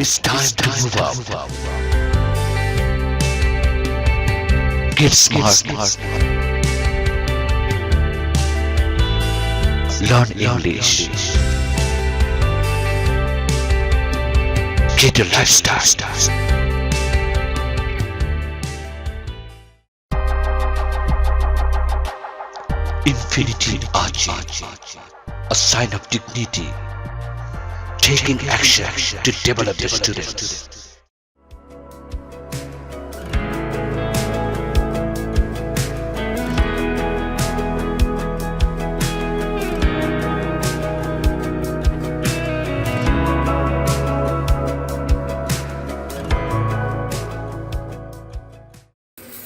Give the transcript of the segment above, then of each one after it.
It's time to move up. Get smart. Learn English. Get a lifestyle. Infinity Ahzee, a sign of dignity, taking action to develop the students.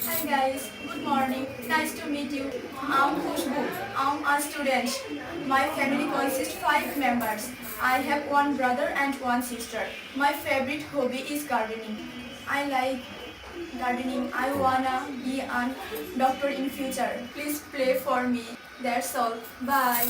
Hi guys, good morning. Nice to meet you. I'm Khushbu. I'm a student. My family consists 5 members. I have one brother and one sister. My favorite hobby is gardening. I like gardening. I wanna be a doctor in future. Please pray for me. That's all. Bye.